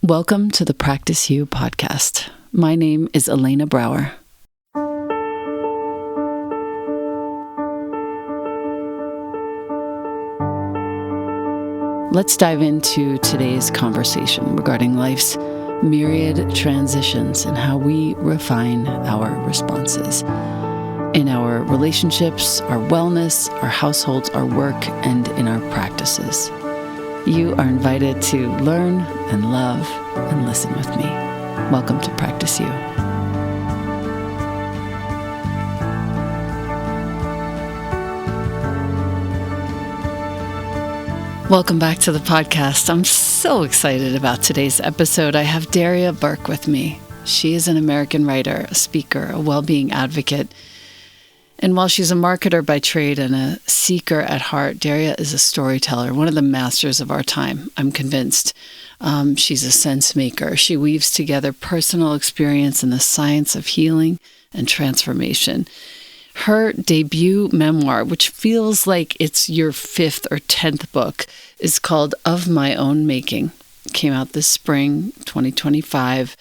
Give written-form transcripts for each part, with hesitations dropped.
Welcome to the Practice You podcast. My name is Elena Brower. Let's dive into today's conversation regarding life's myriad transitions and how we refine our responses in our relationships, our wellness, our households, our work, and in our practices. You are invited to learn and love and listen with me. Welcome to Practice You. Welcome back to the podcast. I'm so excited about today's episode. I have Daria Burke with me. She is an American writer, a speaker, a well-being advocate. And while she's a marketer by trade and a seeker at heart, Daria is a storyteller, one of the masters of our time, I'm convinced. She's a sense maker. She weaves together personal experience and the science of healing and transformation. Her debut memoir, which feels like it's your 5th or 10th book, is called Of My Own Making. It came out this spring, 2025.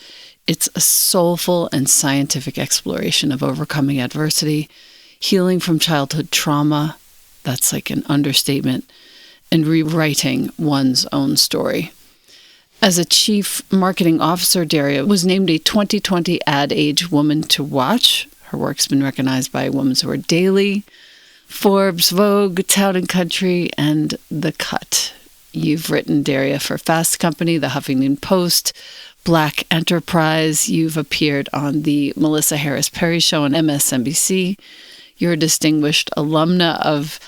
It's a soulful and scientific exploration of overcoming adversity, healing from childhood trauma, that's like an understatement, and rewriting one's own story. As a chief marketing officer, Daria was named a 2020 AdAge Woman to Watch. Her work's been recognized by Women's Wear Daily, Forbes, Vogue, Town & Country, and The Cut. You've written, Daria, for Fast Company, the Huffington Post, Black Enterprise. You've appeared on the Melissa Harris Perry Show on MSNBC. You're a distinguished alumna of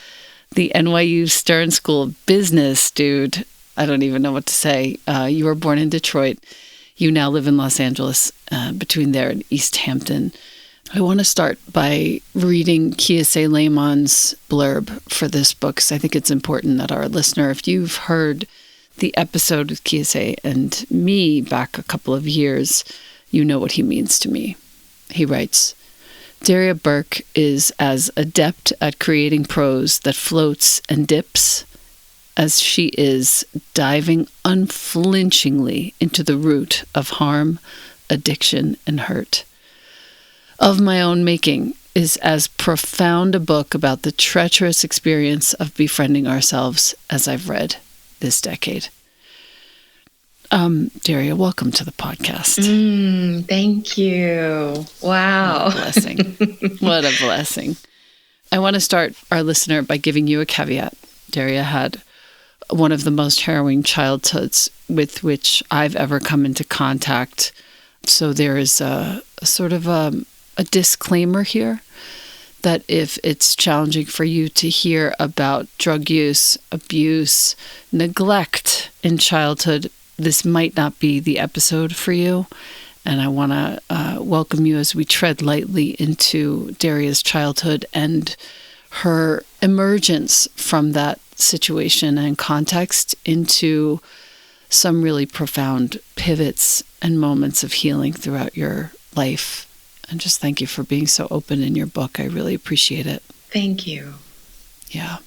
the NYU Stern School of Business, dude. I don't even know what to say. You were born in Detroit. You now live in Los Angeles, between there and East Hampton. I want to start by reading Kiese Lehmann's blurb for this book, because I think it's important that our listener, if you've heard the episode with Kiese and me back a couple of years, you know what he means to me. He writes, Daria Burke is as adept at creating prose that floats and dips as she is diving unflinchingly into the root of harm, addiction, and hurt. Of My Own Making is as profound a book about the treacherous experience of befriending ourselves as I've read this decade. Daria, welcome to the podcast. Thank you. Wow. What a blessing. What a blessing. I want to start our listener by giving you a caveat. Daria had one of the most harrowing childhoods with which I've ever come into contact. So there is a sort of a disclaimer here that if it's challenging for you to hear about drug use, abuse, neglect in childhood, this might not be the episode for you. And I want to welcome you as we tread lightly into Daria's childhood and her emergence from that situation and context into some really profound pivots and moments of healing throughout your life. And just thank you for being so open in your book. I really appreciate it. Thank you. Yeah.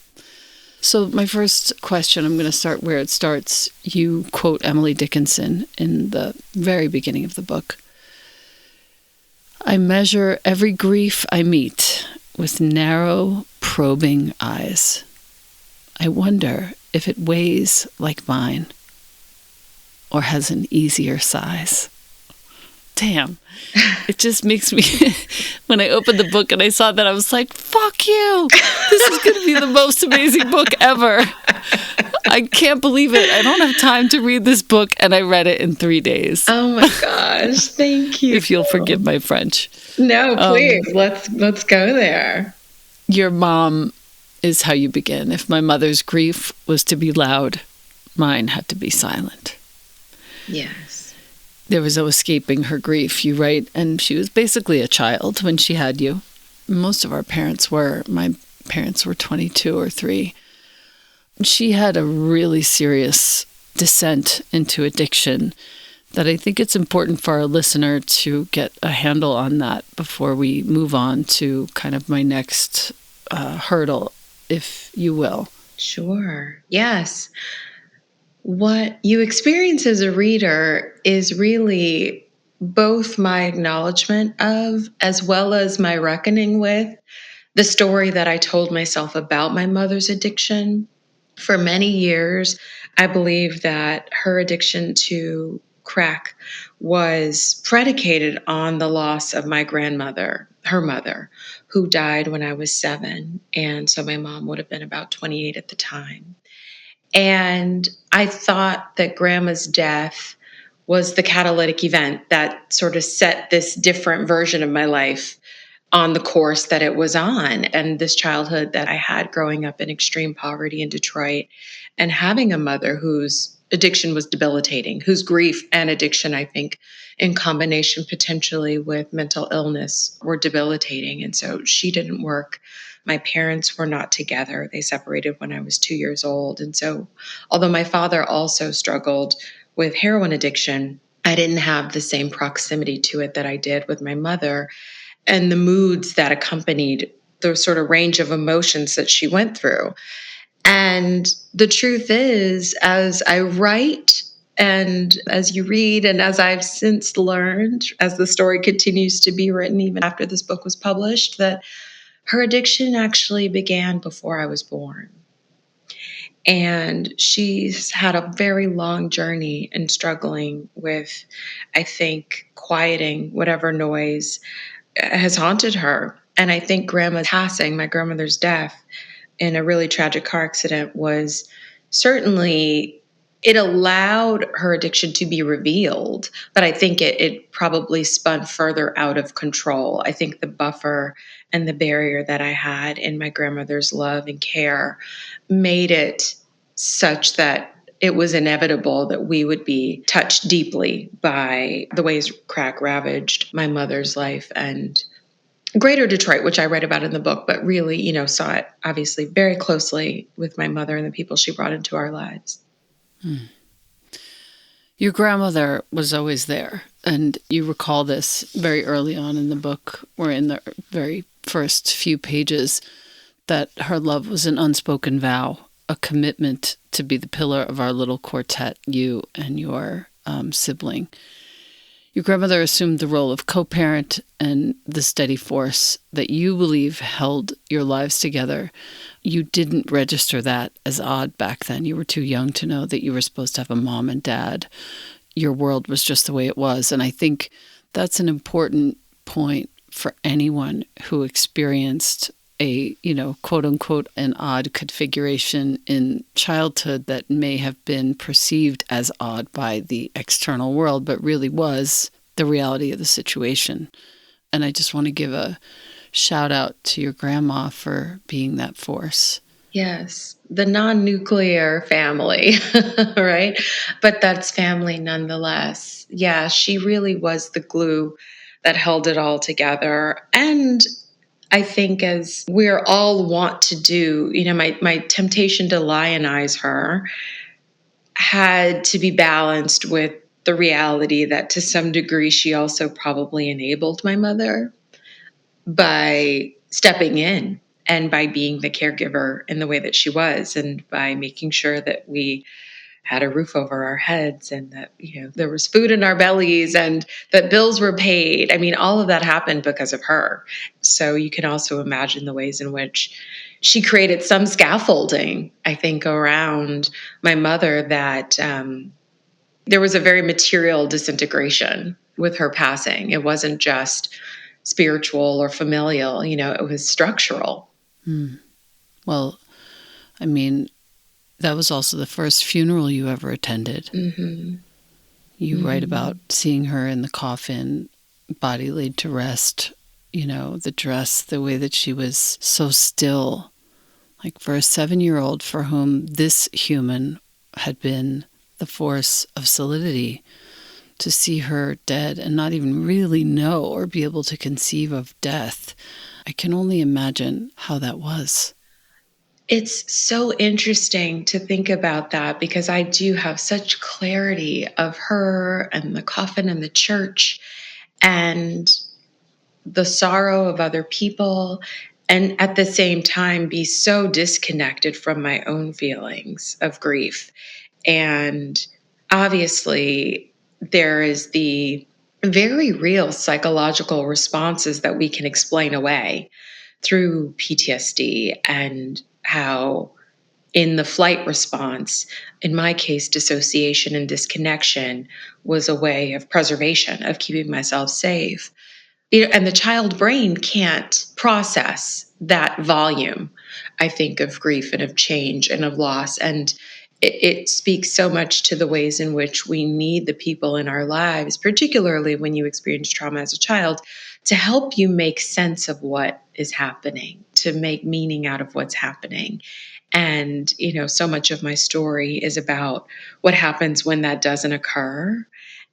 So my first question, I'm going to start where it starts. You quote Emily Dickinson in the very beginning of the book. I measure every grief I meet with narrow, probing eyes. I wonder if it weighs like mine or has an easier size. Damn. It just makes me, when I opened the book and I saw that, I was like, fuck you. This is going to be the most amazing book ever. I can't believe it. I don't have time to read this book, and I read it in 3 days. Oh my gosh. Thank you. If you'll forgive my French. No, please. Let's go there. Your mom is how you begin. If my mother's grief was to be loud, mine had to be silent. Yes. There was no escaping her grief, you write, and she was basically a child when she had you. Most of our parents were. My parents were 22 or 3. She had a really serious descent into addiction that I think it's important for our listener to get a handle on that before we move on to kind of my next hurdle, if you will. Sure. Yes. What you experience as a reader is really both my acknowledgement of, as well as my reckoning with, the story that I told myself about my mother's addiction. For many years, I believed that her addiction to crack was predicated on the loss of my grandmother, her mother, who died when I was 7. And so my mom would have been about 28 at the time. And I thought that grandma's death was the catalytic event that sort of set this different version of my life on the course that it was on. And this childhood that I had growing up in extreme poverty in Detroit and having a mother whose addiction was debilitating, whose grief and addiction, I think, in combination potentially with mental illness, were debilitating. And so she didn't work. My parents were not together. They separated when I was 2 years old. And so, although my father also struggled with heroin addiction, I didn't have the same proximity to it that I did with my mother, and the moods that accompanied the sort of range of emotions that she went through. And the truth is, as I write and as you read, and as I've since learned, as the story continues to be written, even after this book was published, that her addiction actually began before I was born. And she's had a very long journey in struggling with, I think, quieting whatever noise has haunted her. And I think grandma's passing, my grandmother's death in a really tragic car accident, was certainly, it allowed her addiction to be revealed, but I think it probably spun further out of control. I think the buffer and the barrier that I had in my grandmother's love and care made it such that it was inevitable that we would be touched deeply by the ways crack ravaged my mother's life and Greater Detroit, which I write about in the book, but really, saw it obviously very closely with my mother and the people she brought into our lives. Your grandmother was always there, and you recall this very early on in the book, or in the very first few pages, that her love was an unspoken vow, a commitment to be the pillar of our little quartet, you and your sibling. Your grandmother assumed the role of co-parent and the steady force that you believe held your lives together. You didn't register that as odd back then. You were too young to know that you were supposed to have a mom and dad. Your world was just the way it was. And I think that's an important point for anyone who experienced a, quote unquote, an odd configuration in childhood that may have been perceived as odd by the external world, but really was the reality of the situation. And I just want to give a shout out to your grandma for being that force. Yes, the non-nuclear family, right? But that's family nonetheless. Yeah, she really was the glue that held it all together. And I think, as we're all want to do, my temptation to lionize her had to be balanced with the reality that to some degree she also probably enabled my mother by stepping in and by being the caregiver in the way that she was, and by making sure that we had a roof over our heads, and that there was food in our bellies, and that bills were paid. I mean, all of that happened because of her. So you can also imagine the ways in which she created some scaffolding, I think, around my mother, that there was a very material disintegration with her passing. It wasn't just spiritual or familial, it was structural. Well, I mean, that was also the first funeral you ever attended. Mm-hmm. You write about seeing her in the coffin, body laid to rest, the dress, the way that she was so still. Like, for a 7-year-old for whom this human had been the force of solidity, to see her dead and not even really know or be able to conceive of death, I can only imagine how that was. It's so interesting to think about that, because I do have such clarity of her and the coffin and the church and the sorrow of other people, and at the same time be so disconnected from my own feelings of grief. And obviously, there is the very real psychological responses that we can explain away through PTSD, and how in the flight response, in my case, dissociation and disconnection was a way of preservation, of keeping myself safe. And the child brain can't process that volume, I think, of grief and of change and of loss. And it speaks so much to the ways in which we need the people in our lives, particularly when you experience trauma as a child, to help you make sense of what is happening, to make meaning out of what's happening. And, so much of my story is about what happens when that doesn't occur.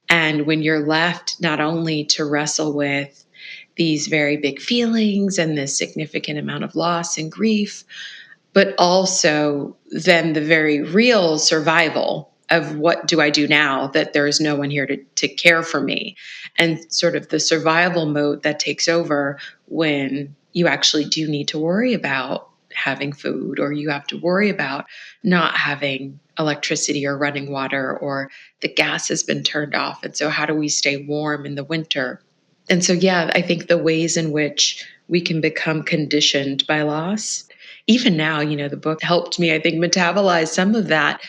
And when you're left not only to wrestle with these very big feelings and this significant amount of loss and grief, but also then the very real survival of what do I do now that there is no one here to care for me, and sort of the survival mode that takes over when you actually do need to worry about having food, or you have to worry about not having electricity or running water, or the gas has been turned off. And so how do we stay warm in the winter? And so, yeah, I think the ways in which we can become conditioned by loss, even now, the book helped me, I think, metabolize some of that,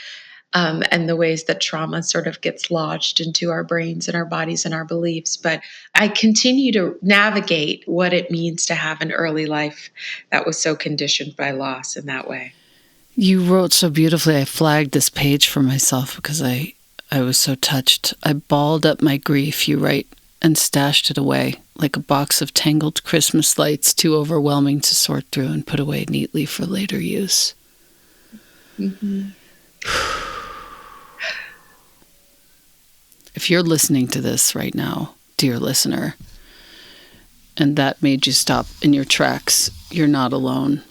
and the ways that trauma sort of gets lodged into our brains and our bodies and our beliefs. But I continue to navigate what it means to have an early life that was so conditioned by loss in that way. You wrote so beautifully. I flagged this page for myself because I was so touched. I balled up my grief, you write, and stashed it away like a box of tangled Christmas lights, too overwhelming to sort through and put away neatly for later use. Mm-hmm. If you're listening to this right now, dear listener, and that made you stop in your tracks, you're not alone.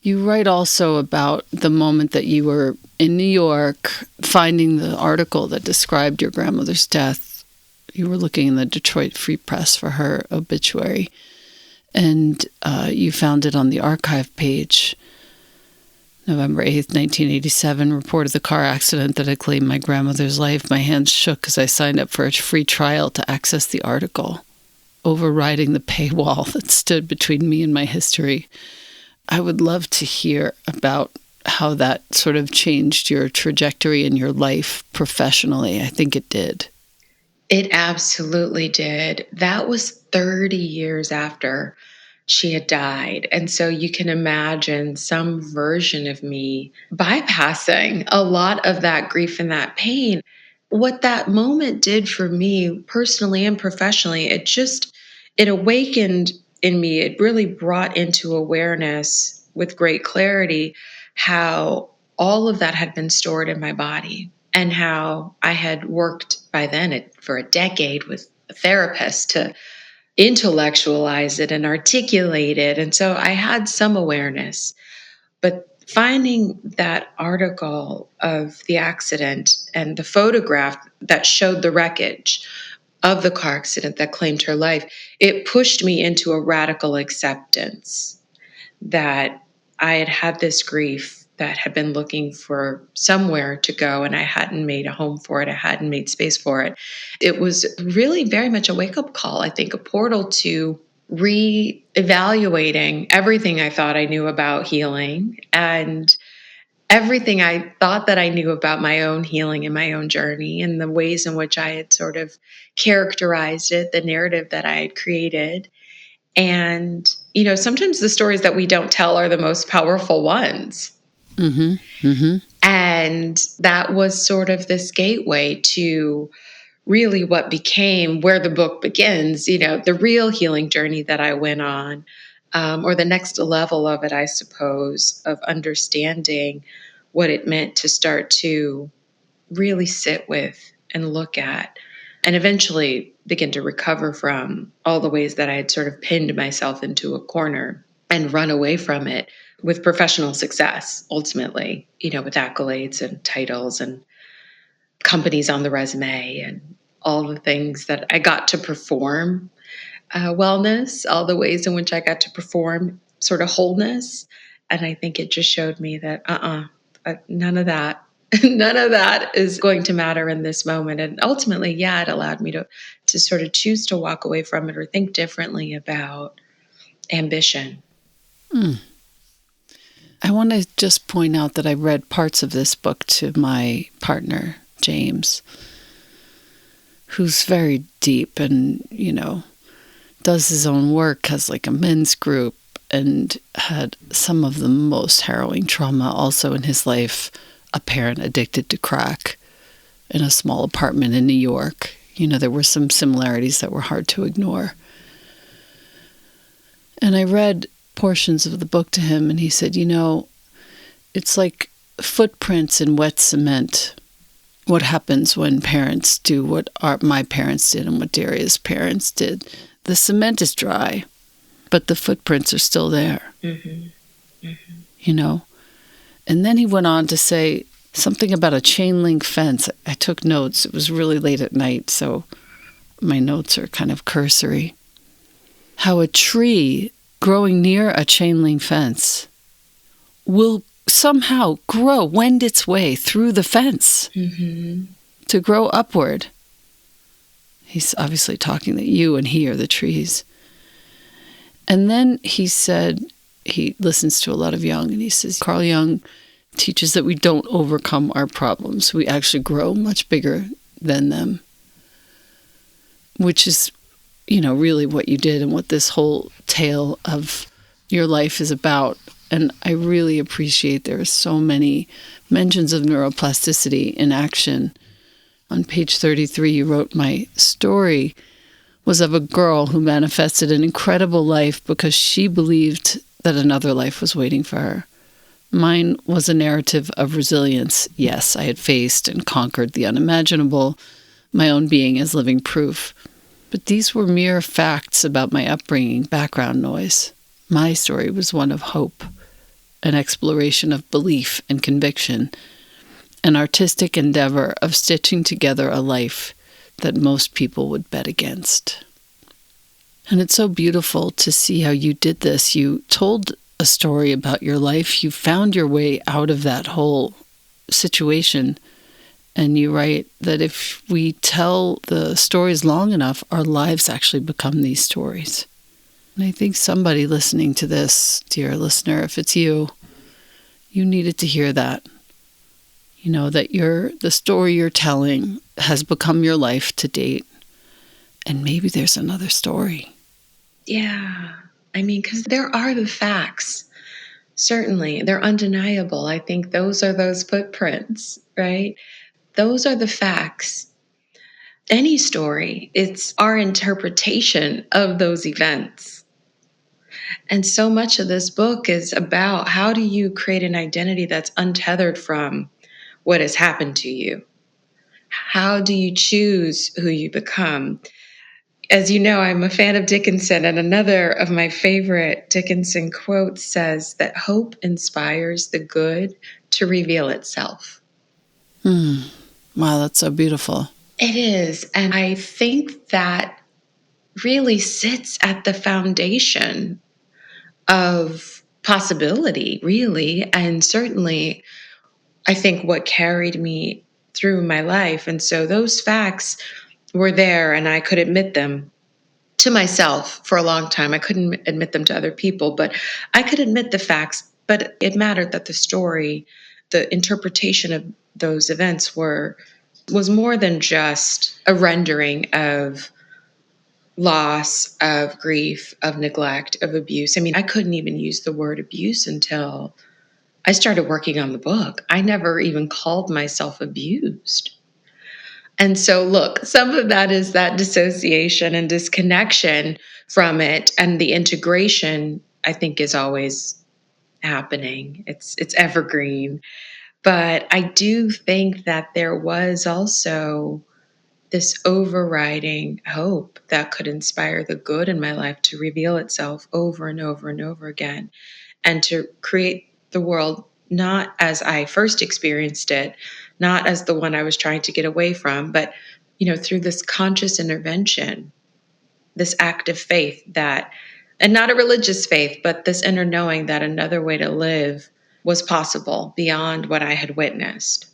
You write also about the moment that you were in New York, finding the article that described your grandmother's death. You were looking in the Detroit Free Press for her obituary, and you found it on the archive page. November 8th, 1987, reported the car accident that had claimed my grandmother's life. My hands shook as I signed up for a free trial to access the article, overriding the paywall that stood between me and my history. I would love to hear about how that sort of changed your trajectory in your life professionally. I think it did. It absolutely did. That was 30 years after she had died. And so you can imagine some version of me bypassing a lot of that grief and that pain. What that moment did for me personally and professionally, it awakened in me. It really brought into awareness with great clarity how all of that had been stored in my body, and how I had worked by then for a decade with a therapist to intellectualize it and articulate it. And so I had some awareness. But finding that article of the accident and the photograph that showed the wreckage of the car accident that claimed her life, it pushed me into a radical acceptance that I had had this grief that had been looking for somewhere to go, and I hadn't made a home for it. I hadn't made space for it. It was really very much a wake-up call, I think, a portal to re-evaluating everything I thought I knew about healing, and everything I thought that I knew about my own healing and my own journey, and the ways in which I had sort of characterized it, the narrative that I had created. And, sometimes the stories that we don't tell are the most powerful ones. Mm-hmm. Mm-hmm. And that was sort of this gateway to really what became where the book begins, the real healing journey that I went on, or the next level of it, I suppose, of understanding what it meant to start to really sit with and look at, and eventually begin to recover from all the ways that I had sort of pinned myself into a corner and run away from it, with professional success, ultimately, with accolades and titles and companies on the resume and all the things that I got to perform, wellness, all the ways in which I got to perform sort of wholeness. And I think it just showed me that, None of that. None of that is going to matter in this moment. And ultimately, yeah, it allowed me to sort of choose to walk away from it or think differently about ambition. I want to just point out that I read parts of this book to my partner, James, who's very deep and, does his own work, has like a men's group, and had some of the most harrowing trauma also in his life. A parent addicted to crack in a small apartment in New York. There were some similarities that were hard to ignore. And I read portions of the book to him, and he said, it's like footprints in wet cement. What happens when parents do what my parents did and what Daria's parents did? The cement is dry, but the footprints are still there. Mm-hmm. Mm-hmm. And then he went on to say something about a chain link fence. I took notes. It was really late at night, so my notes are kind of cursory. How a tree growing near a chain link fence will somehow wend its way through the fence to grow upward. He's obviously talking that you and he are the trees. And then he said, he listens to a lot of Jung, and he says, Carl Jung teaches that we don't overcome our problems. We actually grow much bigger than them, which is, really what you did and what this whole tale of your life is about. And I really appreciate there are so many mentions of neuroplasticity in action. On page 33, you wrote, my story was of a girl who manifested an incredible life because she believed that another life was waiting for her. Mine was a narrative of resilience. Yes, I had faced and conquered the unimaginable, my own being as living proof. But these were mere facts about my upbringing, background noise. My story was one of hope, an exploration of belief and conviction, an artistic endeavor of stitching together a life that most people would bet against. And it's so beautiful to see how you did this. You told a story about your life. You found your way out of that whole situation. And you write that if we tell the stories long enough, our lives actually become these stories. And I think somebody listening to this, dear listener, if it's you needed to hear that. That the story you're telling has become your life to date. And maybe there's another story. Yeah. Because there are the facts. Certainly. They're undeniable. I think those are those footprints, right? Those are the facts. Any story, it's our interpretation of those events. And so much of this book is about how do you create an identity that's untethered from what has happened to you? How do you choose who you become? As you know, I'm a fan of Dickinson, and another of my favorite Dickinson quotes says that hope inspires the good to reveal itself. Wow, that's so beautiful. It is. And I think that really sits at the foundation of possibility, really. And certainly, I think what carried me through my life. And so those facts were there, and I could admit them to myself for a long time. I couldn't admit them to other people, but I could admit the facts. But it mattered that the story, the interpretation of those events was more than just a rendering of loss, of grief, of neglect, of abuse. I couldn't even use the word abuse until I started working on the book. I never even called myself abused. And so, look, some of that is that dissociation and disconnection from it. And the integration, I think, is always happening. It's evergreen. But I do think that there was also this overriding hope that could inspire the good in my life to reveal itself over and over and over again, and to create the world not as I first experienced it, not as the one I was trying to get away from, but through this conscious intervention, this act of faith and not a religious faith, but this inner knowing that another way to live was possible beyond what I had witnessed.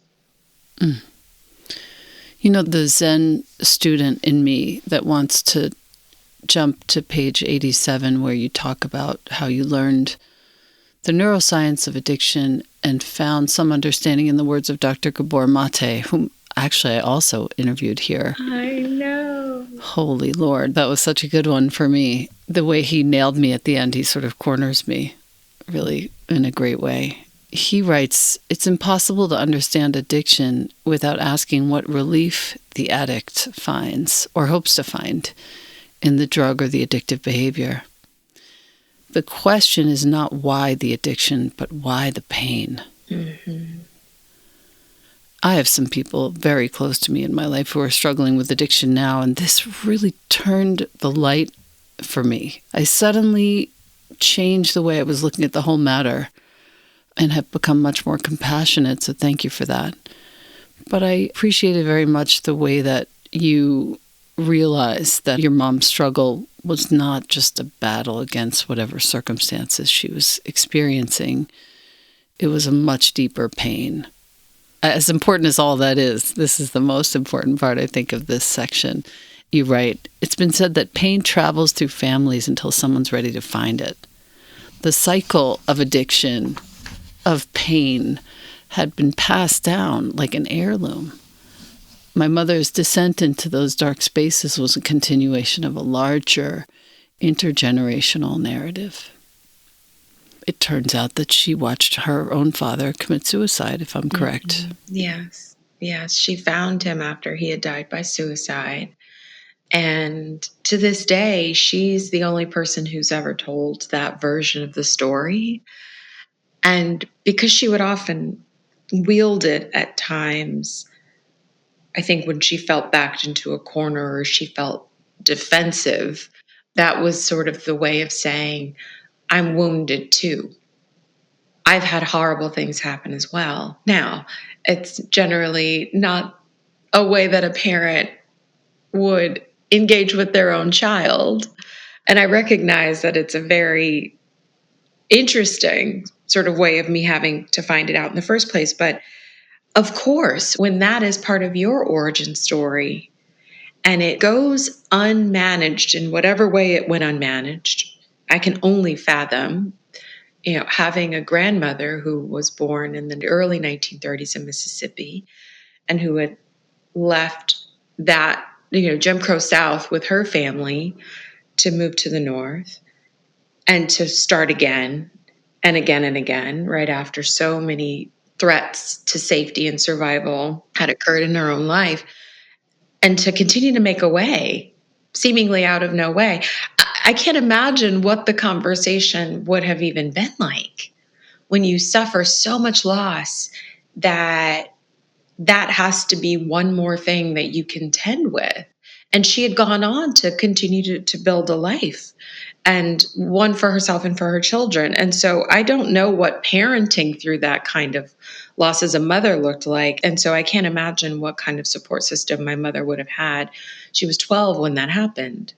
You know, the Zen student in me that wants to jump to page 87, where you talk about how you learned the neuroscience of addiction and found some understanding in the words of Dr. Gabor Mate, whom actually I also interviewed here. I know. Holy Lord, that was such a good one for me. The way he nailed me at the end, he sort of corners me really in a great way. He writes, "It's impossible to understand addiction without asking what relief the addict finds or hopes to find in the drug or the addictive behavior. The question is not why the addiction, but why the pain." Mm-hmm. I have some people very close to me in my life who are struggling with addiction now, and this really turned the light for me. I suddenly changed the way I was looking at the whole matter and have become much more compassionate, so thank you for that. But I appreciated very much the way that you realized that your mom's struggle was not just a battle against whatever circumstances she was experiencing. It was a much deeper pain. As important as all that is, this is the most important part, I think, of this section. You write, "It's been said that pain travels through families until someone's ready to find it." The cycle of addiction, of pain, had been passed down like an heirloom. My mother's descent into those dark spaces was a continuation of a larger intergenerational narrative. It turns out that she watched her own father commit suicide, if I'm correct. Yes. Yes. She found him after he had died by suicide. And to this day, she's the only person who's ever told that version of the story. And because she would often wield it at times, I think when she felt backed into a corner or she felt defensive, that was sort of the way of saying, I'm wounded too. I've had horrible things happen as well. Now, it's generally not a way that a parent would engage with their own child. And I recognize that it's a very interesting sort of way of me having to find it out in the first place. But of course, when that is part of your origin story and it goes unmanaged in whatever way it went unmanaged, I can only fathom, having a grandmother who was born in the early 1930s in Mississippi and who had left that, Jim Crow South with her family to move to the North and to start again and again and again, right after so many threats to safety and survival had occurred in her own life, and to continue to make a way, seemingly out of no way. I can't imagine what the conversation would have even been like when you suffer so much loss that has to be one more thing that you contend with. And she had gone on to continue to build a life, and one for herself and for her children. And so I don't know what parenting through that kind of loss as a mother looked like. And so I can't imagine what kind of support system my mother would have had. She was 12 when that happened.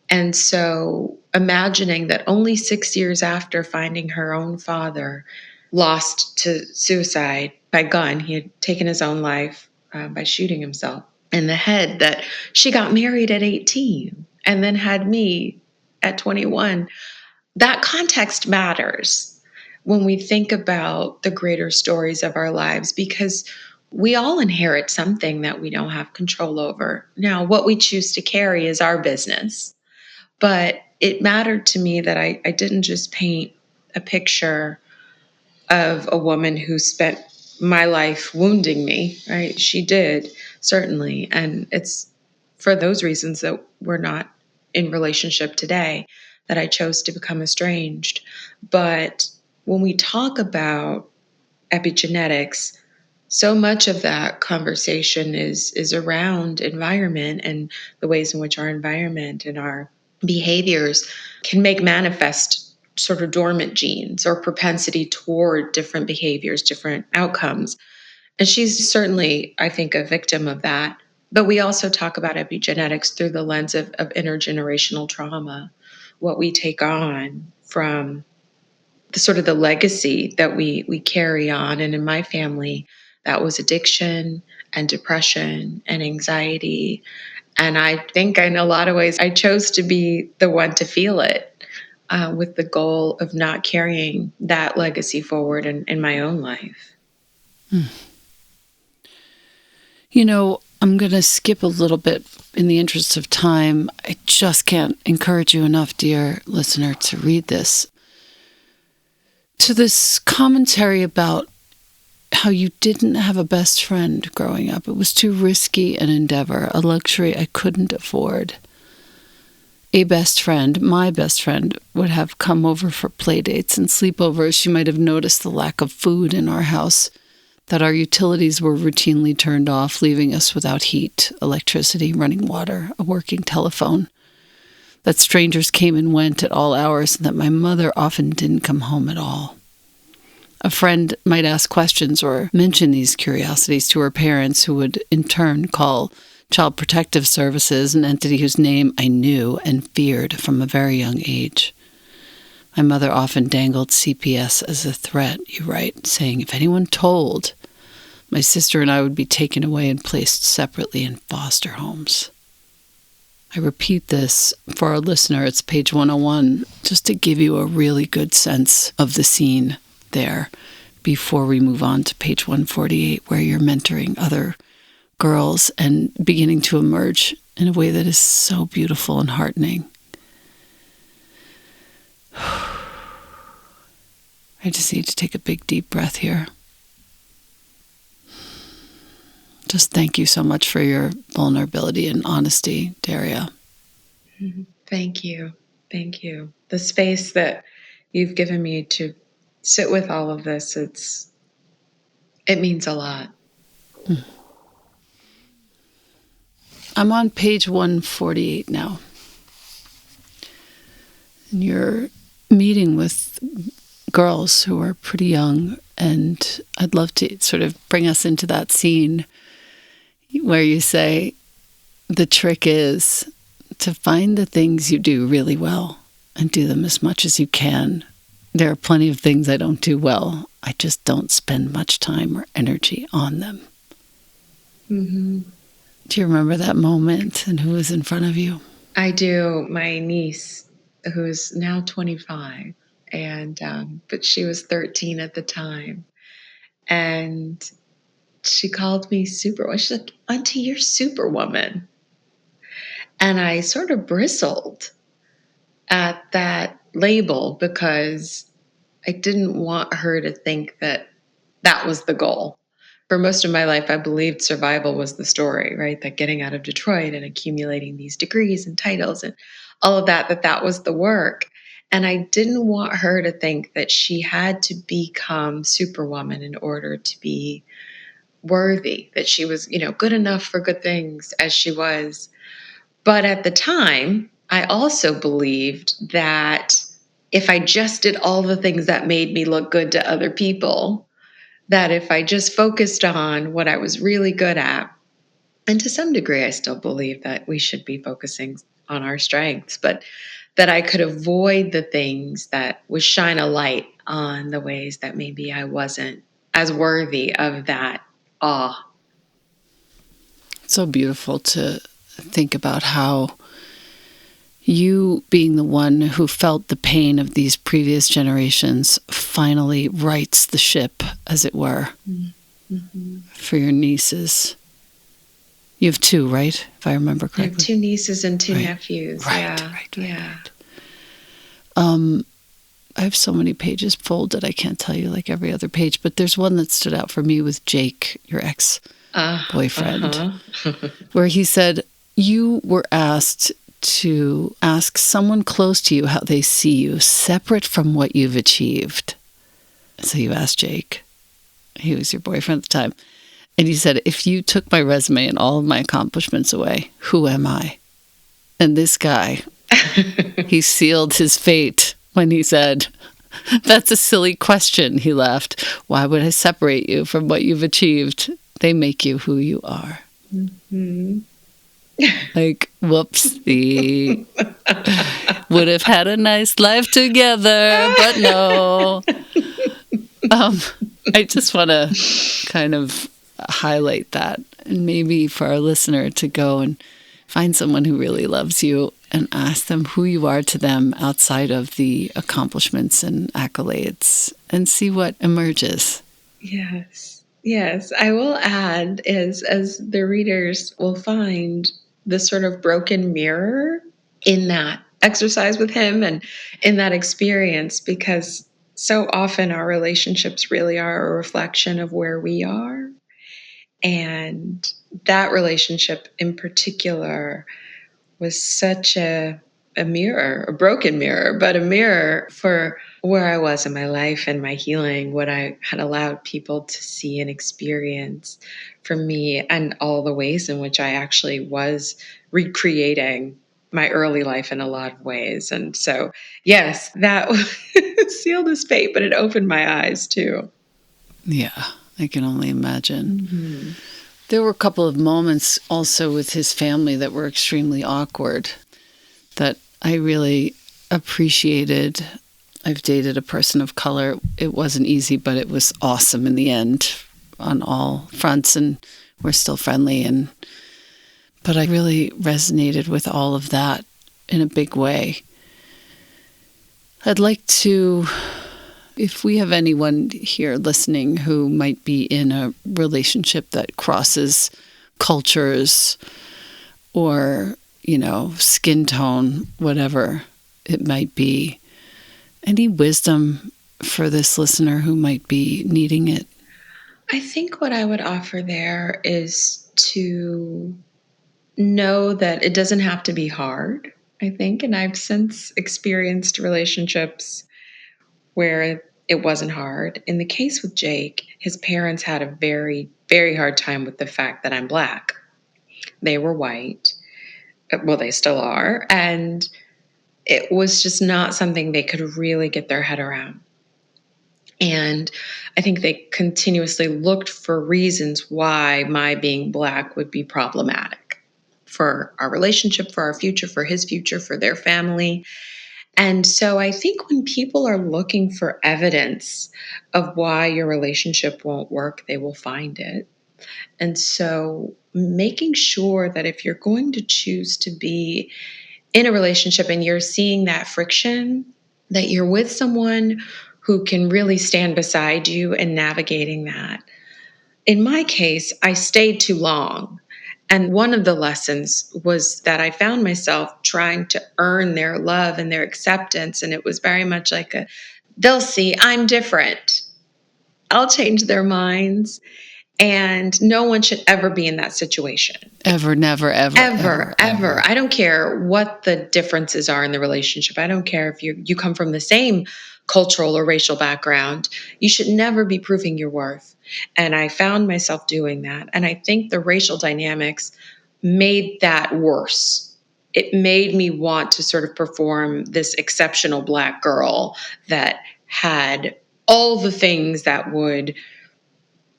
And so imagining that only 6 years after finding her own father lost to suicide by gun, he had taken his own life by shooting himself in the head, that she got married at 18 and then had me at 21. That context matters when we think about the greater stories of our lives, because we all inherit something that we don't have control over. Now, what we choose to carry is our business. But it mattered to me that I didn't just paint a picture of a woman who spent my life wounding me, right? She did, certainly. And it's for those reasons that we're not in relationship today, that I chose to become estranged. But when we talk about epigenetics, so much of that conversation is around environment and the ways in which our environment and our behaviors can make manifest sort of dormant genes or propensity toward different behaviors, different outcomes. And she's certainly, I think, a victim of that. But we also talk about epigenetics through the lens of intergenerational trauma, what we take on from sort of the legacy that we carry on. And in my family, that was addiction and depression and anxiety. And I think in a lot of ways, I chose to be the one to feel it, with the goal of not carrying that legacy forward in my own life. You know, I'm going to skip a little bit in the interest of time. I just can't encourage you enough, dear listener, to read this. To this commentary about how you didn't have a best friend growing up. It was too risky an endeavor, a luxury I couldn't afford. A best friend, my best friend, would have come over for play dates and sleepovers. She might have noticed the lack of food in our house, that our utilities were routinely turned off, leaving us without heat, electricity, running water, a working telephone, that strangers came and went at all hours, and that my mother often didn't come home at all. A friend might ask questions or mention these curiosities to her parents, who would in turn call Child Protective Services, an entity whose name I knew and feared from a very young age. My mother often dangled CPS as a threat, you write, saying if anyone told, my sister and I would be taken away and placed separately in foster homes. I repeat this for our listener. It's page 101, just to give you a really good sense of the scene there before we move on to page 148, where you're mentoring other girls and beginning to emerge in a way that is so beautiful and heartening. I just need to take a big, deep breath here. Just thank you so much for your vulnerability and honesty, Daria. Thank you. Thank you. The space that you've given me to sit with all of this, it means a lot. I'm on page 148 now. And you're meeting with girls who are pretty young, and I'd love to sort of bring us into that scene where you say, the trick is to find the things you do really well and do them as much as you can. There are plenty of things I don't do well. I just don't spend much time or energy on them. Mm-hmm. Do you remember that moment and who was in front of you? I do. My niece, who is now 25, but she was 13 at the time, and she called me Superwoman. She's like, "Auntie, you're Superwoman," and I sort of bristled at that label because I didn't want her to think that that was the goal. For most of my life, I believed survival was the story, right? That getting out of Detroit and accumulating these degrees and titles and all of that was the work. And I didn't want her to think that she had to become Superwoman in order to be worthy, that she was, good enough for good things as she was. But at the time, I also believed that if I just did all the things that made me look good to other people, that if I just focused on what I was really good at, and to some degree, I still believe that we should be focusing on our strengths, but that I could avoid the things that would shine a light on the ways that maybe I wasn't as worthy of that awe. So beautiful to think about how you, being the one who felt the pain of these previous generations, finally rights the ship, as it were, for your nieces. You have two, right? If I remember correctly. I have two nieces and two nephews. Right. I have so many pages folded, I can't tell you like every other page, but there's one that stood out for me with Jake, your ex-boyfriend, where he said, you were asked to ask someone close to you how they see you, separate from what you've achieved. So you asked Jake. He was your boyfriend at the time. And he said, if you took my resume and all of my accomplishments away, who am I? And this guy, he sealed his fate when he said, that's a silly question, he laughed. Why would I separate you from what you've achieved? They make you who you are. Like, whoopsie. Would have had a nice life together, but no. I just want to kind of highlight that, and maybe for our listener to go and find someone who really loves you and ask them who you are to them outside of the accomplishments and accolades, and see what emerges. Yes. Yes. I will add is, as the readers will find, this sort of broken mirror in that exercise with him and in that experience, because so often our relationships really are a reflection of where we are. And that relationship in particular was such a mirror, a broken mirror, but a mirror for where I was in my life and my healing, what I had allowed people to see and experience from me, and all the ways in which I actually was recreating my early life in a lot of ways. And so, yes, that sealed his fate, but it opened my eyes too. Yeah, I can only imagine. Mm-hmm. There were a couple of moments also with his family that were extremely awkward that I really appreciated. I've dated a person of color. It wasn't easy, but it was awesome in the end on all fronts, and we're still friendly. But I really resonated with all of that in a big way. I'd like to, if we have anyone here listening who might be in a relationship that crosses cultures or, skin tone, whatever it might be, any wisdom for this listener who might be needing it? I think what I would offer there is to know that it doesn't have to be hard, I think. And I've since experienced relationships where it wasn't hard. In the case with Jake, his parents had a very, very hard time with the fact that I'm Black. They were white. Well, they still are. And it was just not something they could really get their head around. And I think they continuously looked for reasons why my being Black would be problematic for our relationship, for our future, for his future, for their family. And so I think when people are looking for evidence of why your relationship won't work, they will find it. And so making sure that if you're going to choose to be in a relationship and you're seeing that friction, that you're with someone who can really stand beside you and navigating that. In my case, I stayed too long. And one of the lessons was that I found myself trying to earn their love and their acceptance. And it was very much like they'll see I'm different. I'll change their minds. And no one should ever be in that situation. Ever, never, ever. Ever. I don't care what the differences are in the relationship. I don't care if you come from the same cultural or racial background. You should never be proving your worth. And I found myself doing that. And I think the racial dynamics made that worse. It made me want to sort of perform this exceptional Black girl that had all the things that would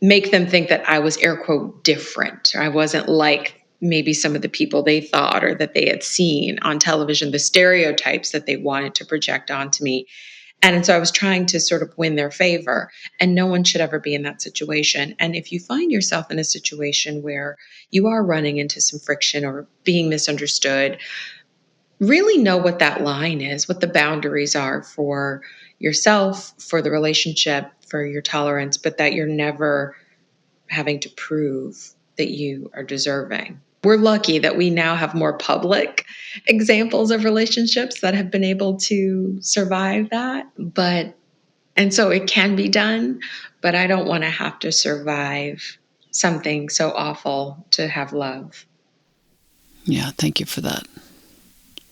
make them think that I was air quote different. I wasn't like maybe some of the people they thought or that they had seen on television, the stereotypes that they wanted to project onto me. And so I was trying to sort of win their favor, and no one should ever be in that situation. And if you find yourself in a situation where you are running into some friction or being misunderstood, really know what that line is, what the boundaries are for yourself, for the relationship, for your tolerance, but that you're never having to prove that you are deserving. We're lucky that we now have more public examples of relationships that have been able to survive that. And so it can be done, but I don't want to have to survive something so awful to have love. Yeah, thank you for that.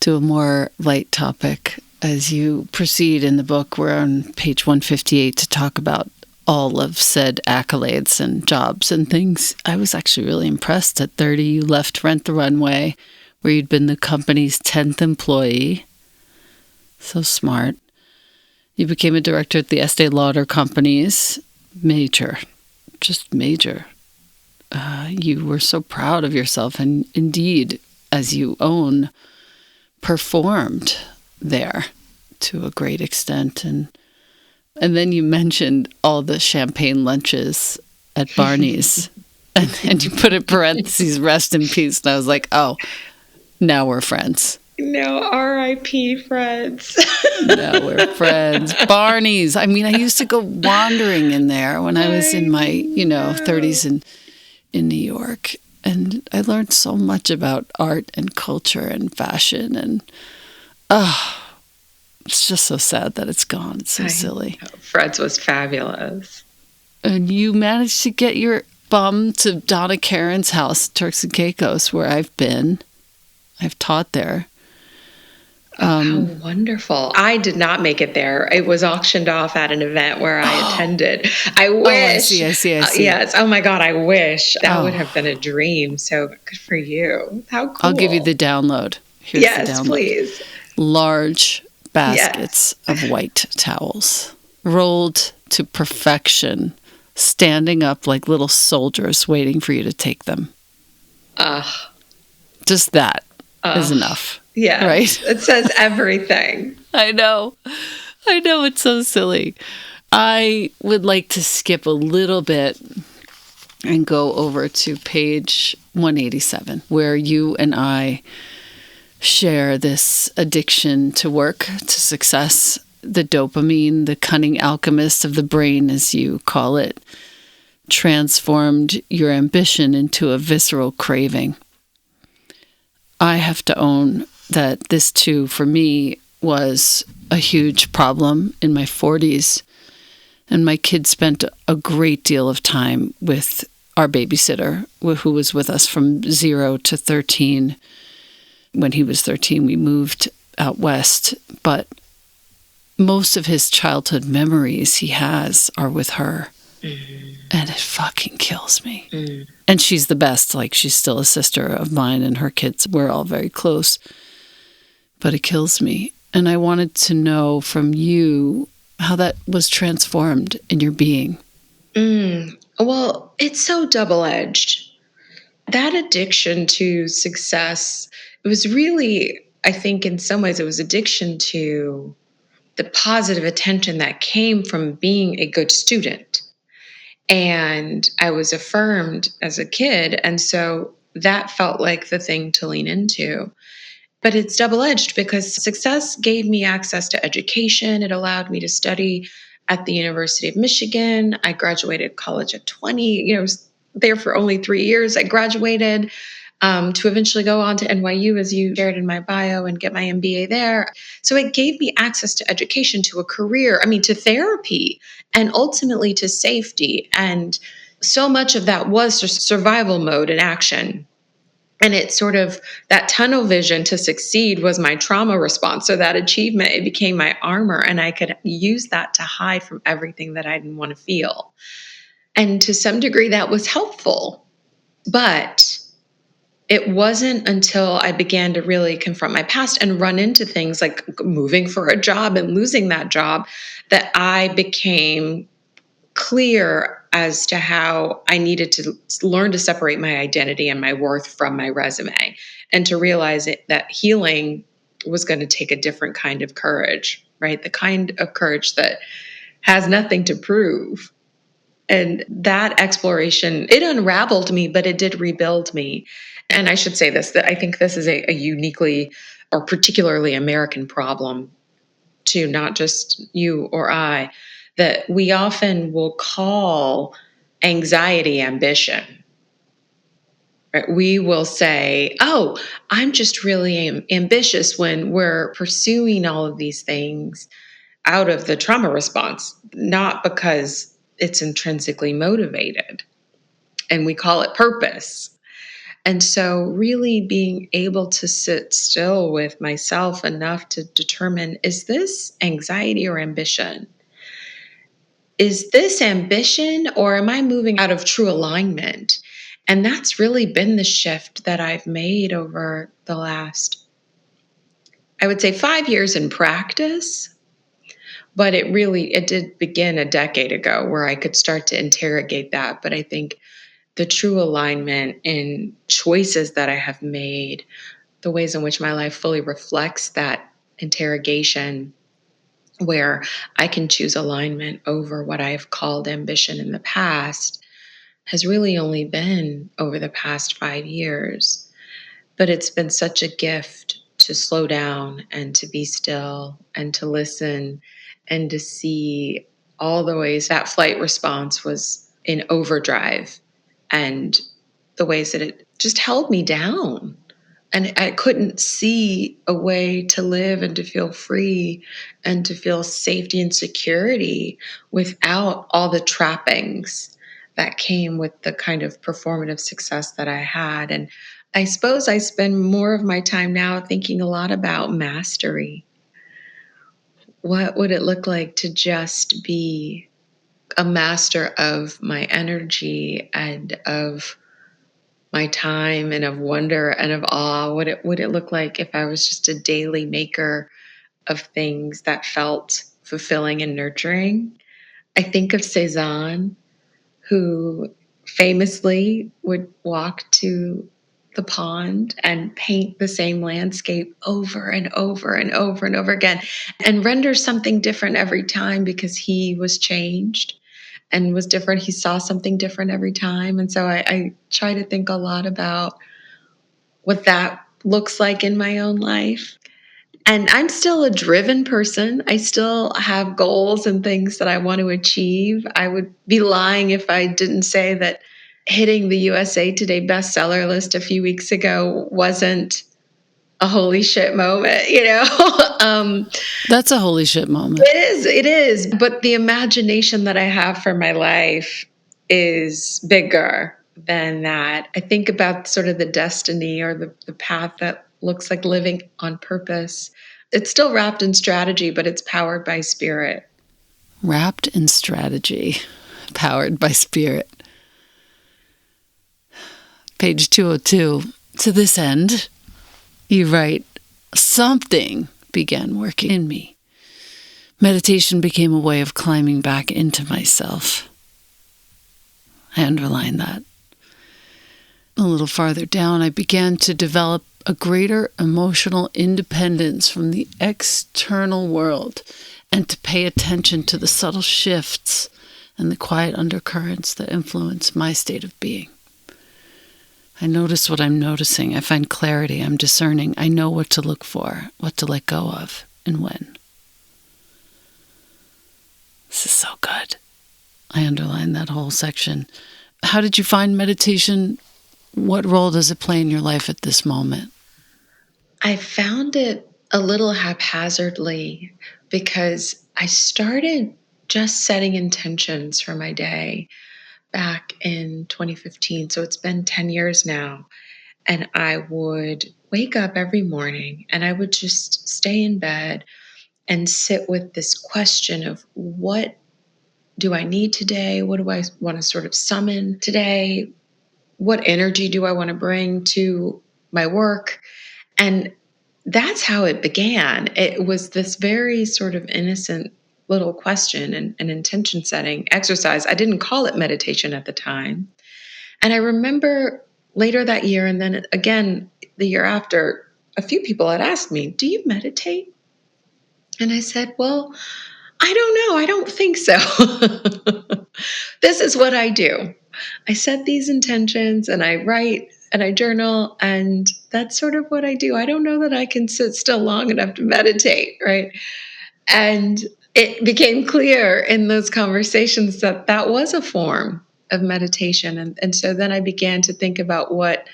To a more light topic, as you proceed in the book, we're on page 158 to talk about all of said accolades and jobs and things. I was actually really impressed. At 30, you left Rent the Runway, where you'd been the company's 10th employee. So smart. You became a director at the Estee Lauder companies. Major. Just major. You were so proud of yourself, and indeed, as you own, performed there to a great extent. And then you mentioned all the champagne lunches at Barney's, and you put in parentheses, rest in peace. And I was like, oh, now we're friends. No, R.I.P. friends. Now we're friends. Barney's. I mean, I used to go wandering in there when I was in my, 30s in New York. And I learned so much about art and culture and fashion. And, it's just so sad that it's gone. It's so silly. Fred's was fabulous. And you managed to get your bum to Donna Karen's house, Turks and Caicos, where I've been. I've taught there. How wonderful. I did not make it there. It was auctioned off at an event where I attended. I wish. I see. Yes. Oh my God, I wish. That would have been a dream. So good for you. How cool. I'll give you the download. Here's the download. Please. Large baskets of white towels, rolled to perfection, standing up like little soldiers waiting for you to take them. Just that is enough. Yeah. Right? It says everything. I know. It's so silly. I would like to skip a little bit and go over to page 187, where you and I share this addiction to work, to success, the dopamine, the cunning alchemist of the brain, as you call it, transformed your ambition into a visceral craving. I have to own that this too, for me, was a huge problem in my 40s. And my kids spent a great deal of time with our babysitter, who was with us from 0 to 13. When he was 13, we moved out west. But most of his childhood memories he has are with her. Mm-hmm. And it fucking kills me. Mm. And she's the best. Like, she's still a sister of mine, and her kids, we're all very close. But it kills me. And I wanted to know from you how that was transformed in your being. Well, it's so double-edged. That addiction to success, it was really, I think in some ways, it was addiction to the positive attention that came from being a good student. And I was affirmed as a kid. And so that felt like the thing to lean into. But it's double-edged because success gave me access to education. It allowed me to study at the University of Michigan. I graduated college at 20. I was there for only 3 years. I graduated to eventually go on to NYU, as you shared in my bio, and get my MBA there. So it gave me access to education, to a career, to therapy, and ultimately to safety. And so much of that was just survival mode in action. And it's sort of that tunnel vision to succeed was my trauma response. So that achievement, it became my armor, and I could use that to hide from everything that I didn't want to feel. And to some degree, that was helpful. But it wasn't until I began to really confront my past and run into things like moving for a job and losing that job that I became clear as to how I needed to learn to separate my identity and my worth from my resume, and to realize that healing was going to take a different kind of courage, right? The kind of courage that has nothing to prove. And that exploration, it unraveled me, but it did rebuild me. And I should say this, that I think this is a uniquely or particularly American problem to not just you or I, that we often will call anxiety ambition. Right? We will say, oh, I'm just really ambitious when we're pursuing all of these things out of the trauma response, not because it's intrinsically motivated. And we call it purpose. And so really being able to sit still with myself enough to determine, is this anxiety or ambition? Is this ambition, or am I moving out of true alignment? And that's really been the shift that I've made over the last, I would say, 5 years in practice. But it did begin a decade ago where I could start to interrogate that. But I think the true alignment in choices that I have made, the ways in which my life fully reflects that interrogation, where I can choose alignment over what I've called ambition in the past, has really only been over the past 5 years. But it's been such a gift to slow down and to be still and to listen and to see all the ways that flight response was in overdrive and the ways that it just held me down. And I couldn't see a way to live and to feel free and to feel safety and security without all the trappings that came with the kind of performative success that I had. And I suppose I spend more of my time now thinking a lot about mastery. What would it look like to just be a master of my energy and of my time and of wonder and of awe? Would it look like if I was just a daily maker of things that felt fulfilling and nurturing? I think of Cezanne, who famously would walk to the pond and paint the same landscape over and over and over and over again and render something different every time because he was changed and was different. He saw something different every time. And so I try to think a lot about what that looks like in my own life. And I'm still a driven person. I still have goals and things that I want to achieve. I would be lying if I didn't say that hitting the USA Today bestseller list a few weeks ago wasn't a holy shit moment, That's a holy shit moment. It is. But the imagination that I have for my life is bigger than that. I think about sort of the destiny or the path that looks like living on purpose. It's still wrapped in strategy, but it's powered by spirit. Wrapped in strategy, powered by spirit. Page 202. To this end, you write, something began working in me. Meditation became a way of climbing back into myself. I underline that. A little farther down, I began to develop a greater emotional independence from the external world and to pay attention to the subtle shifts and the quiet undercurrents that influence my state of being. I notice what I'm noticing. I find clarity. I'm discerning. I know what to look for, what to let go of, and when. This is so good. I underline that whole section. How did you find meditation? What role does it play in your life at this moment? I found it a little haphazardly because I started just setting intentions for my day back in 2015. So it's been 10 years now. And I would wake up every morning and I would just stay in bed and sit with this question of what do I need today? What do I want to sort of summon today? What energy do I want to bring to my work? And that's how it began. It was this very sort of innocent little question and an intention setting exercise. I didn't call it meditation at the time. And I remember later that year, and then again the year after, a few people had asked me, do you meditate? And I said, well, I don't know. I don't think so. This is what I do. I set these intentions and I write and I journal, and that's sort of what I do. I don't know that I can sit still long enough to meditate, right? And it became clear in those conversations that that was a form of meditation. And so then I began to think about what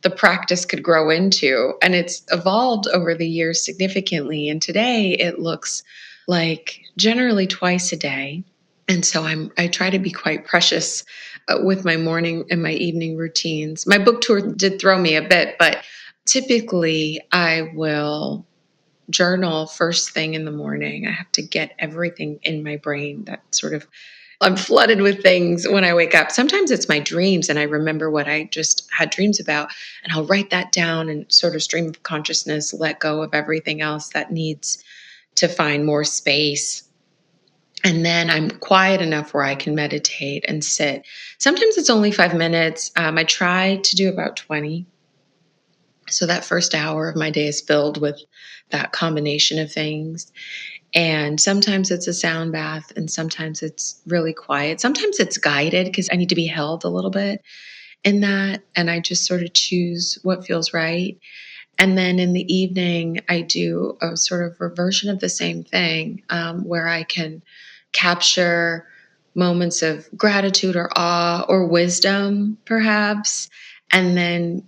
the practice could grow into. And it's evolved over the years significantly. And today it looks like generally twice a day. And so I try to be quite precious with my morning and my evening routines. My book tour did throw me a bit, but typically I will journal first thing in the morning. I have to get everything in my brain that sort of I'm flooded with things when I wake up. Sometimes it's my dreams and I remember what I just had dreams about, and I'll write that down and sort of stream of consciousness, let go of everything else that needs to find more space. And then I'm quiet enough where I can meditate and sit. Sometimes it's only 5 minutes. I try to do about 20. So that first hour of my day is filled with that combination of things. And sometimes it's a sound bath, and sometimes it's really quiet. Sometimes it's guided because I need to be held a little bit in that. And I just sort of choose what feels right. And then in the evening, I do a sort of reversion of the same thing, where I can capture moments of gratitude or awe or wisdom, perhaps, and then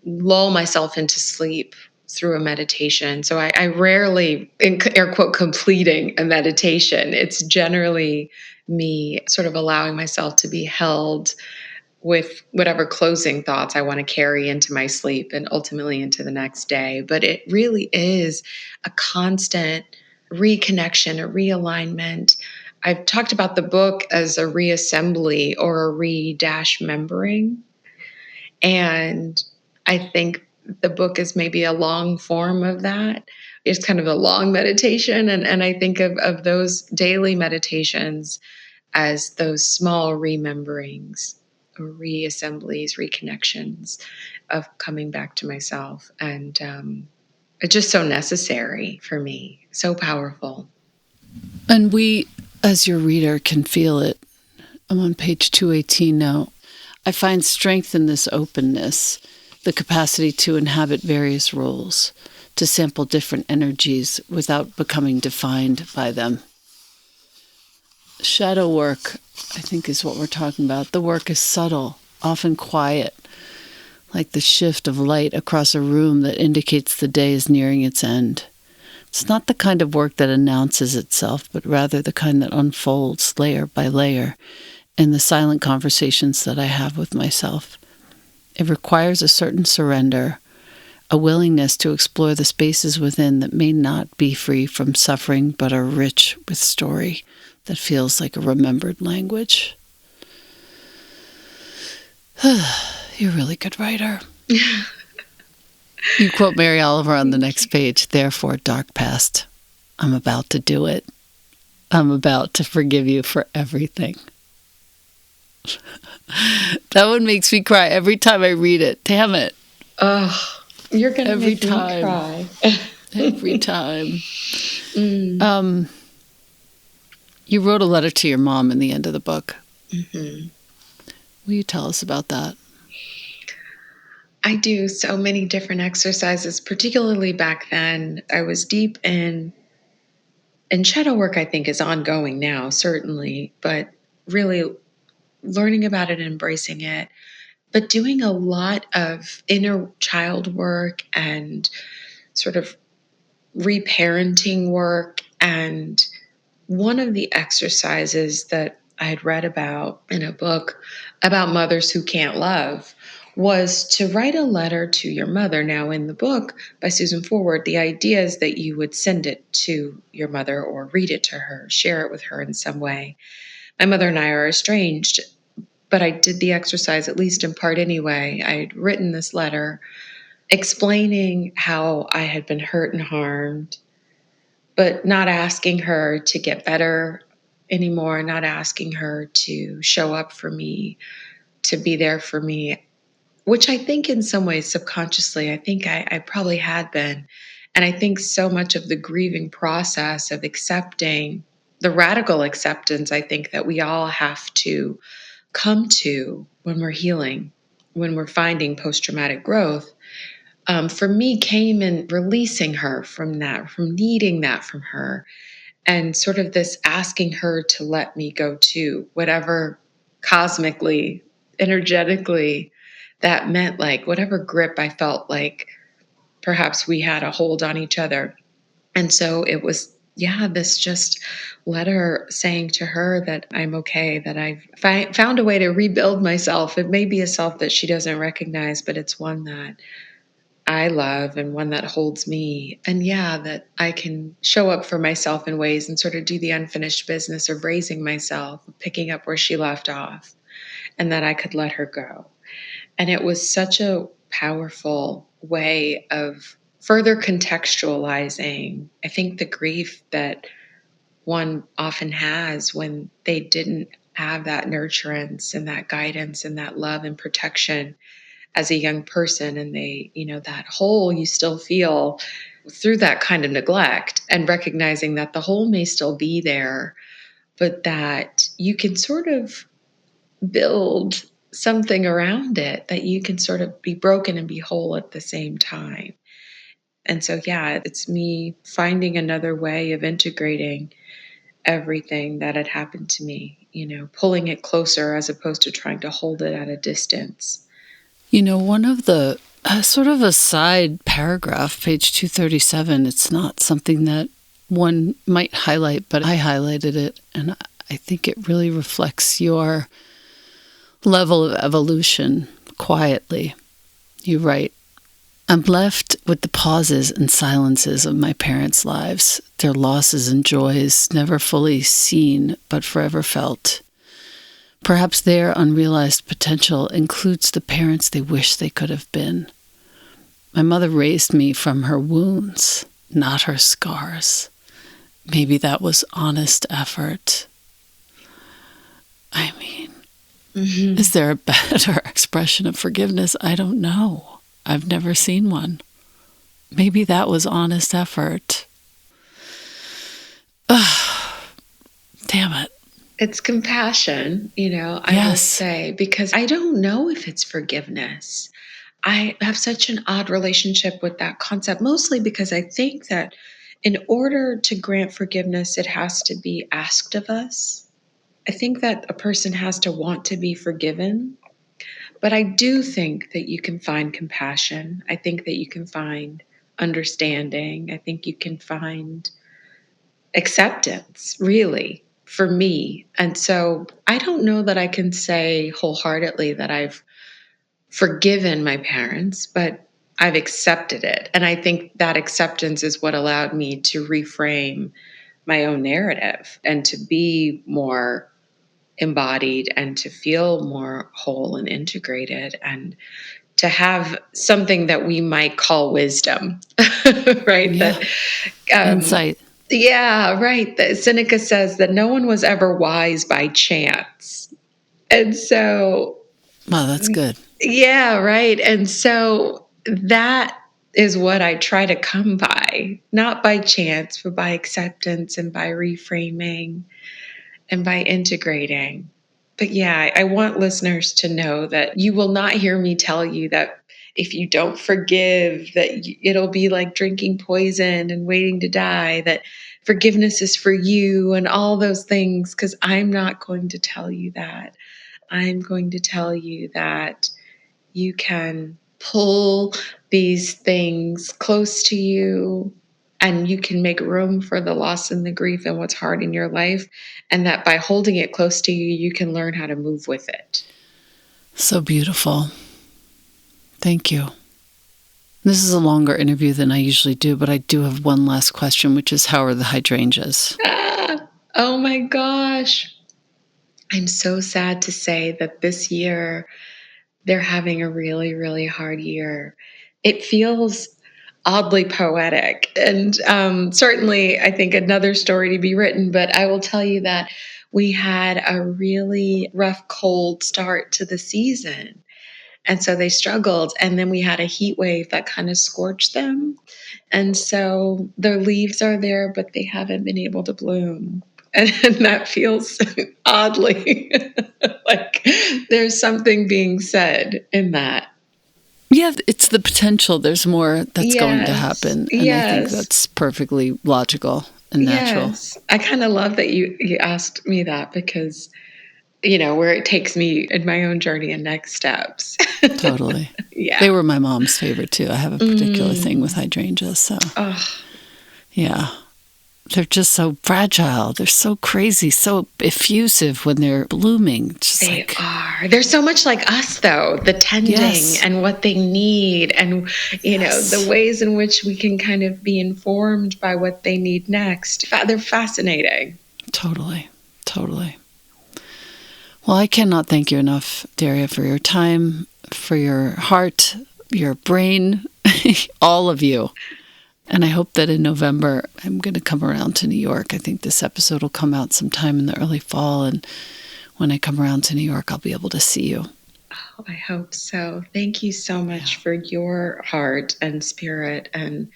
lull myself into sleep through a meditation. So I rarely, in air quote, completing a meditation. It's generally me sort of allowing myself to be held with whatever closing thoughts I want to carry into my sleep and ultimately into the next day. But it really is a constant reconnection, a realignment. I've talked about the book as a reassembly or a re-membering. And I think the book is maybe a long form of that. It's kind of a long meditation. And I think of those daily meditations as those small rememberings, reassemblies, reconnections of coming back to myself. And it's just so necessary for me, so powerful. And we, as your reader, can feel it. I'm on page 218 now. I find strength in this openness, the capacity to inhabit various roles, to sample different energies without becoming defined by them. Shadow work, I think, is what we're talking about. The work is subtle, often quiet, like the shift of light across a room that indicates the day is nearing its end. It's not the kind of work that announces itself, but rather the kind that unfolds layer by layer in the silent conversations that I have with myself. It requires a certain surrender, a willingness to explore the spaces within that may not be free from suffering, but are rich with story that feels like a remembered language. You're a really good writer. You quote Mary Oliver on the next page, "Therefore, dark past, I'm about to do it. I'm about to forgive you for everything." That one makes me cry every time I read it. Damn it. Oh, you're going to make me cry. Every time. You wrote a letter to your mom in the end of the book. Mm-hmm. Will you tell us about that? I do so many different exercises, particularly back then. I was deep in, and shadow work, I think, is ongoing now, certainly, but really learning about it and embracing it, but doing a lot of inner child work and sort of reparenting work. And one of the exercises that I had read about in a book about mothers who can't love was to write a letter to your mother. Now, in the book by Susan Forward, the idea is that you would send it to your mother or read it to her, share it with her in some way. My mother and I are estranged, but I did the exercise, at least in part anyway. I had written this letter explaining how I had been hurt and harmed, but not asking her to get better anymore, not asking her to show up for me, to be there for me, which I think in some ways subconsciously, I think I probably had been. And I think so much of the grieving process of accepting, the radical acceptance, I think that we all have to come to when we're healing, when we're finding post-traumatic growth, for me came in releasing her from that, from needing that from her, and sort of this asking her to let me go too, whatever cosmically, energetically that meant, like whatever grip I felt like perhaps we had a hold on each other. And so it was, yeah, this just letter saying to her that I'm okay, that I've found a way to rebuild myself. It may be a self that she doesn't recognize, but it's one that I love and one that holds me. And yeah, that I can show up for myself in ways and sort of do the unfinished business of raising myself, picking up where she left off, and that I could let her go. And it was such a powerful way of further contextualizing, I think, the grief that one often has when they didn't have that nurturance and that guidance and that love and protection as a young person, and they, that hole you still feel through that kind of neglect, and recognizing that the hole may still be there, but that you can sort of build something around it, that you can sort of be broken and be whole at the same time. And so, yeah, it's me finding another way of integrating everything that had happened to me, pulling it closer as opposed to trying to hold it at a distance. One of the sort of a side paragraph, page 237, it's not something that one might highlight, but I highlighted it, and I think it really reflects your level of evolution quietly. You write, I'm left with the pauses and silences of my parents' lives, their losses and joys never fully seen but forever felt. Perhaps their unrealized potential includes the parents they wish they could have been. My mother raised me from her wounds, not her scars. Maybe that was honest effort. I mean, is there a better expression of forgiveness? I don't know. I've never seen one. Maybe that was honest effort. Ugh, damn it. It's compassion, I would say, because I don't know if it's forgiveness. I have such an odd relationship with that concept, mostly because I think that in order to grant forgiveness, it has to be asked of us. I think that a person has to want to be forgiven. But I do think that you can find compassion. I think that you can find understanding. I think you can find acceptance, really, for me. And so I don't know that I can say wholeheartedly that I've forgiven my parents, but I've accepted it. And I think that acceptance is what allowed me to reframe my own narrative and to be more embodied and to feel more whole and integrated and to have something that we might call wisdom, right? Yeah. Insight. Yeah, right. Seneca says that no one was ever wise by chance. And so... Wow, that's good. Yeah, right. And so that is what I try to come by, not by chance, but by acceptance and by reframing and by integrating. But yeah, I want listeners to know that you will not hear me tell you that if you don't forgive, that it'll be like drinking poison and waiting to die, that forgiveness is for you and all those things, because I'm not going to tell you that. I'm going to tell you that you can pull these things close to you, and you can make room for the loss and the grief and what's hard in your life. And that by holding it close to you, you can learn how to move with it. So beautiful. Thank you. This is a longer interview than I usually do, but I do have one last question, which is, how are the hydrangeas? Oh my gosh. I'm so sad to say that this year they're having a really, really hard year. It feels oddly poetic, and certainly I think another story to be written, but I will tell you that we had a really rough, cold start to the season. And so they struggled. And then we had a heat wave that kind of scorched them. And so their leaves are there, but they haven't been able to bloom. And that feels oddly like there's something being said in that. Yeah, it's the potential. There's more that's going to happen. And I think that's perfectly logical and natural. Yes. I kind of love that you asked me that, because where it takes me in my own journey and next steps. Totally. Yeah. They were my mom's favorite too. I have a particular thing with hydrangeas. So, yeah. They're just so fragile. They're so crazy, so effusive when they're blooming. They are. They're so much like us, though. The tending and what they need, and the ways in which we can kind of be informed by what they need next. They're fascinating. Totally. Well, I cannot thank you enough, Daria, for your time, for your heart, your brain, all of you. And I hope that in November, I'm going to come around to New York. I think this episode will come out sometime in the early fall. And when I come around to New York, I'll be able to see you. Oh, I hope so. Thank you so much for your heart and spirit and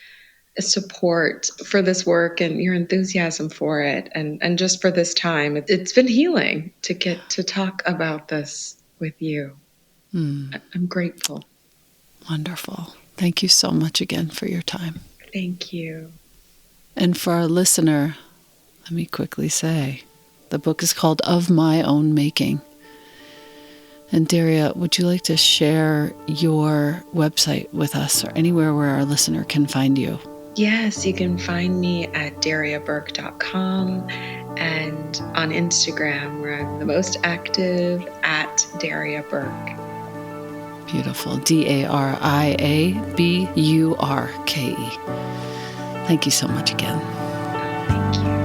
support for this work and your enthusiasm for it and just for this time. It's been healing to get to talk about this with you. I'm grateful. Wonderful. Thank you so much again for your time. Thank you. And for our listener, let me quickly say, the book is called Of My Own Making. And Daria, would you like to share your website with us or anywhere where our listener can find you? Yes, you can find me at dariaburke.com and on Instagram, where I'm the most active, at Daria Burke. Beautiful. DariaBurke. Thank you so much again. Thank you.